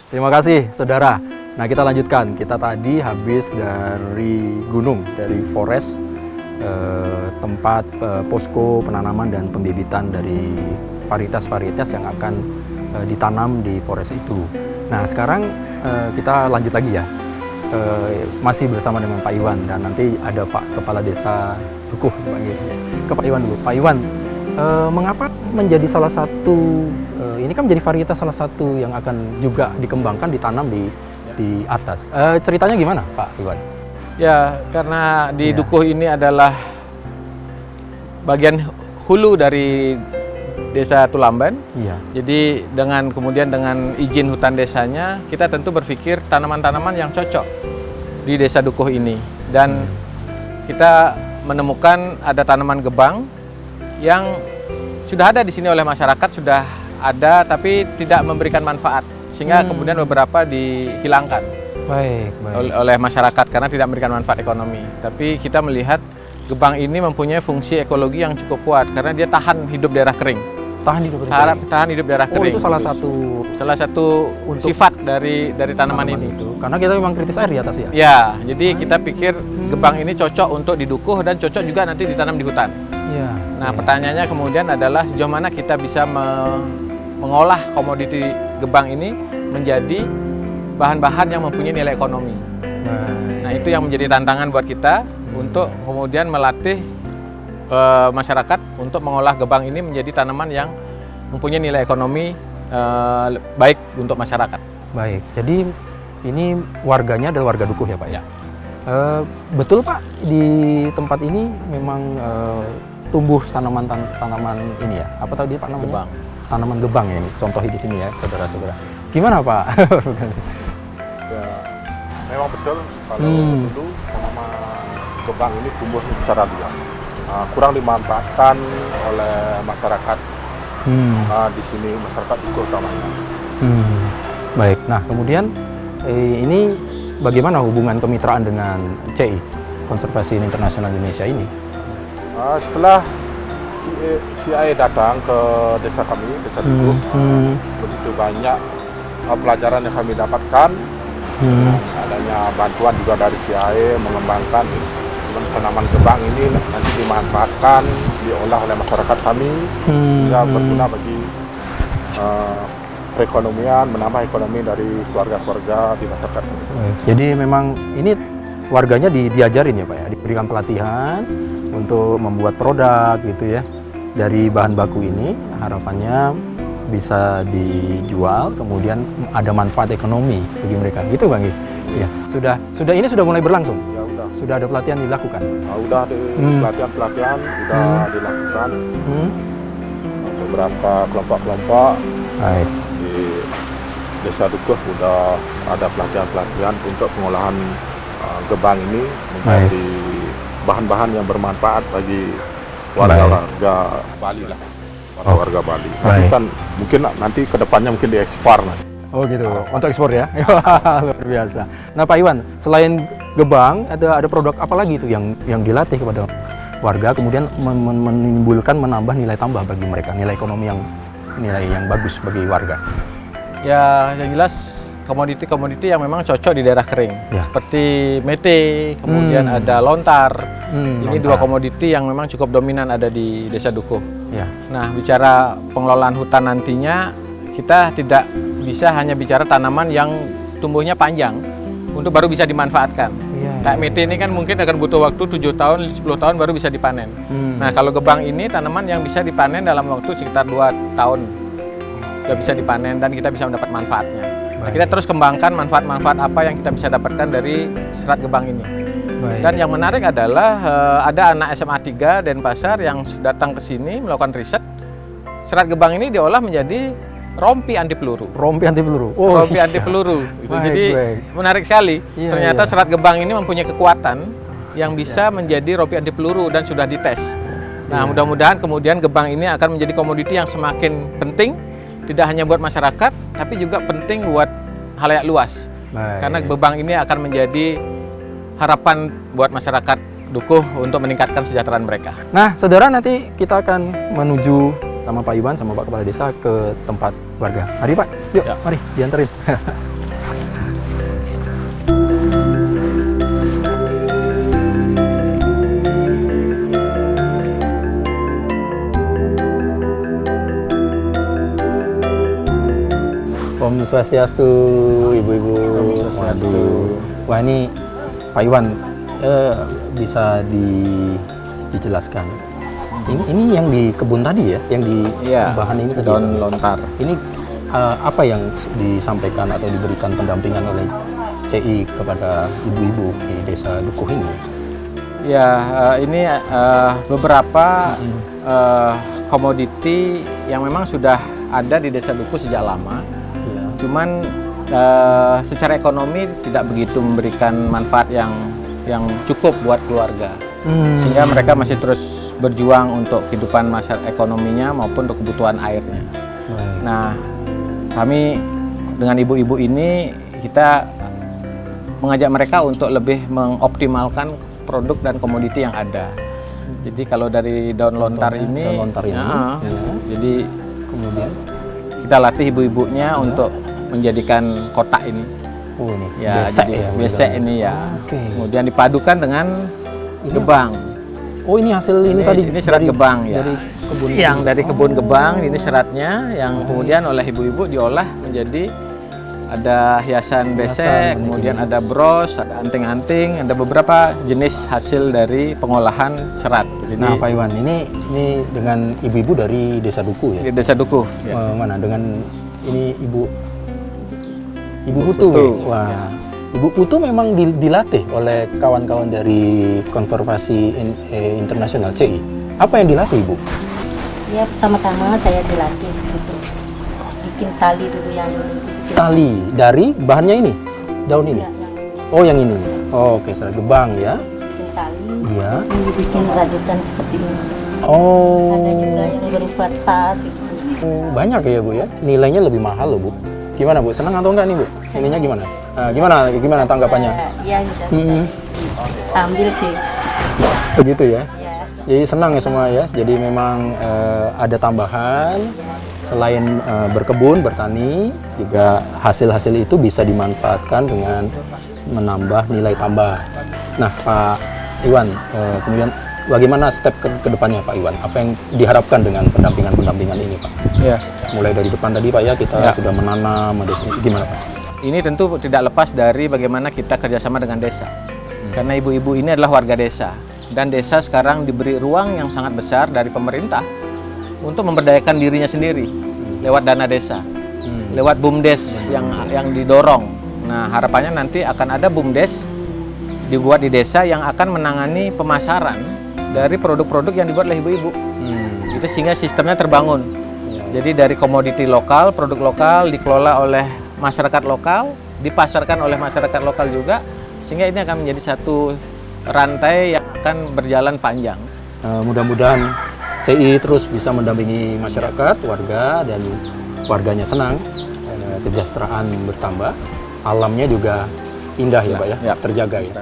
Terima kasih, saudara. Nah, kita lanjutkan. Kita tadi habis dari gunung, dari forest, tempat posko penanaman dan pembibitan dari varietas-varietas yang akan ditanam di forest itu. Nah, sekarang kita lanjut lagi ya. Masih bersama dengan Pak Iwan dan nanti ada Pak Kepala Desa Dukuh. Ke Pak Iwan dulu. Pak Iwan, mengapa menjadi salah satu, ini kan menjadi varietas salah satu yang akan juga dikembangkan, ditanam di atas. Ceritanya gimana Pak Iwan? Ya, karena di Dukuh ini adalah bagian hulu dari Desa Tulamben. Iya. Jadi kemudian dengan izin hutan desanya, kita tentu berpikir tanaman-tanaman yang cocok di Desa Dukuh ini. Dan kita menemukan ada tanaman gebang yang sudah ada di sini oleh masyarakat, sudah ada tapi tidak memberikan manfaat. Sehingga kemudian beberapa dihilangkan oleh masyarakat karena tidak memberikan manfaat ekonomi. Tapi kita melihat gebang ini mempunyai fungsi ekologi yang cukup kuat karena dia tahan hidup daerah kering. Tahan hidup daerah kering. Itu salah satu sifat dari tanaman ini. Itu. Karena kita memang kritis air di atas ya. Ya, jadi kita pikir gebang ini cocok untuk didukuh dan cocok juga nanti ditanam di hutan. Ya. Nah, pertanyaannya kemudian adalah sejauh mana kita bisa mengolah komoditi gebang ini menjadi bahan-bahan yang mempunyai nilai ekonomi. Nah, itu yang menjadi tantangan buat kita untuk kemudian melatih masyarakat untuk mengolah gebang ini menjadi tanaman yang mempunyai nilai ekonomi baik untuk masyarakat. Baik, jadi ini warganya adalah warga Dukuh ya Pak ya? Betul Pak, di tempat ini memang tumbuh tanaman ini ya? Apa tadi Pak namanya? Gebang. Tanaman gebang ya ini, contoh di sini ya saudara-saudara. Gimana Pak? Ya, memang betul kalau dulu tanaman gebang ini tumbuh secara luas. Kurang dimanfaatkan oleh masyarakat di sini, masyarakat Dukuh utamanya. Baik, nah kemudian ini bagaimana hubungan kemitraan dengan CI, Konservasi Internasional Indonesia ini? Setelah CIA datang ke desa kami, Desa Dukuh, begitu banyak pelajaran yang kami dapatkan, adanya bantuan juga dari CIA mengembangkan tanaman gebang ini nanti dimanfaatkan, diolah oleh masyarakat kami sehingga berguna bagi perekonomian, menambah ekonomi dari keluarga-keluarga di masyarakat. Jadi memang ini warganya diajarin ya Pak ya, diberikan pelatihan untuk membuat produk gitu ya dari bahan baku ini, harapannya bisa dijual, kemudian ada manfaat ekonomi bagi mereka. Gitu Bang. Ya, sudah mulai berlangsung. Ya udah. Sudah ada pelatihan dilakukan. Udah pelatihan udah dilakukan. Beberapa kelompok-kelompok di Desa Dukuh udah ada pelatihan untuk pengolahan gebang ini menjadi bahan-bahan yang bermanfaat bagi warga Bali lah. Warga Bali. Nanti kan mungkin nanti kedepannya mungkin diekspor nanti. Oh gitu, untuk ekspor ya? Luar biasa. Nah Pak Iwan, selain gebang, ada produk apa lagi itu yang dilatih kepada warga, kemudian menambah nilai tambah bagi mereka, nilai ekonomi yang bagus bagi warga? Ya, yang jelas komoditi-komoditi yang memang cocok di daerah kering, seperti mete, kemudian ada lontar. Ini dua komoditi yang memang cukup dominan ada di Desa Dukuh. Ya. Nah, bicara pengelolaan hutan nantinya, kita tidak bisa hanya bicara tanaman yang tumbuhnya panjang untuk baru bisa dimanfaatkan. Kayak mete ini kan mungkin akan butuh waktu 7 tahun, 10 tahun baru bisa dipanen. Nah, kalau gebang ini tanaman yang bisa dipanen dalam waktu sekitar 2 tahun. Sudah bisa dipanen dan kita bisa mendapat manfaatnya. Nah, kita terus kembangkan manfaat-manfaat apa yang kita bisa dapatkan dari serat gebang ini. Dan yang menarik adalah ada anak SMA 3 Denpasar yang datang ke sini melakukan riset. Serat gebang ini diolah menjadi rompi anti peluru. Rompi anti peluru. Oh, rompi anti peluru. Jadi menarik sekali. Ternyata serat gebang ini mempunyai kekuatan yang bisa menjadi rompi anti peluru dan sudah dites. Nah, mudah-mudahan kemudian gebang ini akan menjadi komoditi yang semakin penting, tidak hanya buat masyarakat, tapi juga penting buat halayak luas. Karena gebang ini akan menjadi harapan buat masyarakat Dukuh untuk meningkatkan kesejahteraan mereka. Nah, saudara, nanti kita akan menuju sama Pak Iwan, sama Pak Kepala Desa ke tempat warga. Mari Pak, yuk, mari dianterin. Om Swastiastu, Ibu-ibu. Om Swastiastu. Waduh. Wah ini Pak Iwan bisa dijelaskan. Ini yang di kebun tadi ya, yang di Iya, bahan ini tadi. daun lontar. Ini apa yang disampaikan atau diberikan pendampingan oleh CI kepada ibu-ibu di desa Dukuh ini? Ya, ini beberapa komoditi yang memang sudah ada di desa Dukuh sejak lama. Ya. Cuman secara ekonomi tidak begitu memberikan manfaat yang cukup buat keluarga. Sehingga mereka masih terus berjuang untuk kehidupan masyarakat ekonominya maupun untuk kebutuhan airnya. Nah, kami dengan ibu-ibu ini kita mengajak mereka untuk lebih mengoptimalkan produk dan komoditi yang ada. Jadi kalau dari daun lontar ini, jadi kemudian kita latih ibu-ibunya untuk menjadikan kotak ini. Oh ini Ya, besek jadi ya, besek ini ya. Oke. Kemudian dipadukan dengan gebang. Oh ini hasil ini tadi Ini serat gebang ya. dari kebun Yang dari kebun gebang ini seratnya yang kemudian oleh ibu-ibu diolah menjadi ada hiasan besek, kemudian ada bros, ada anting-anting, ada beberapa jenis hasil dari pengolahan serat. Jadi, Nah Pak Iwan, ini dengan ibu-ibu dari desa Dukuh ya? di desa Dukuh. Mana dengan ini Ibu Putu. Putu. Wah, Ibu Putu memang dilatih oleh kawan-kawan dari Konservasi Internasional CI. Apa yang dilatih Ibu? Ya pertama-tama saya dilatih untuk bikin tali dulu yang Tali dari bahannya ini, daun ini. yang Oh yang ini. Oh, oke, serat gebang ya. bikin tali, Iya. dibikin rajutan seperti ini. Oh. Ada juga yang berupa tas itu. Banyak ya Bu ya. Nilainya lebih mahal loh Bu. Gimana Bu? Senang atau enggak nih Bu? Ininya gimana? Gimana tanggapannya? Iya sudah bisa ambil sih. Begitu ya. Ya. Jadi senang ya semua ya. Jadi memang ada tambahan selain berkebun, bertani, juga hasil-hasil itu bisa dimanfaatkan dengan menambah nilai tambah. Nah Pak Iwan, kemudian bagaimana step ke depannya Pak Iwan? Apa yang diharapkan dengan pendampingan ini Pak? Ya. Mulai dari depan tadi Pak ya, kita sudah menanam, gimana Pak? Ini tentu tidak lepas dari bagaimana kita kerjasama dengan desa. Karena ibu-ibu ini adalah warga desa. Dan desa sekarang diberi ruang yang sangat besar dari pemerintah untuk memberdayakan dirinya sendiri lewat dana desa, lewat BUMDes yang didorong. Nah harapannya nanti akan ada BUMDes dibuat di desa yang akan menangani pemasaran dari produk-produk yang dibuat oleh ibu-ibu. Itu sehingga sistemnya terbangun. Jadi dari komoditi lokal, produk lokal dikelola oleh masyarakat lokal, dipasarkan oleh masyarakat lokal juga, sehingga ini akan menjadi satu rantai yang akan berjalan panjang. Mudah-mudahan CI terus bisa mendampingi masyarakat, warga, dan warganya senang, kesejahteraan bertambah, alamnya juga indah ya Pak ya, terjaga ya.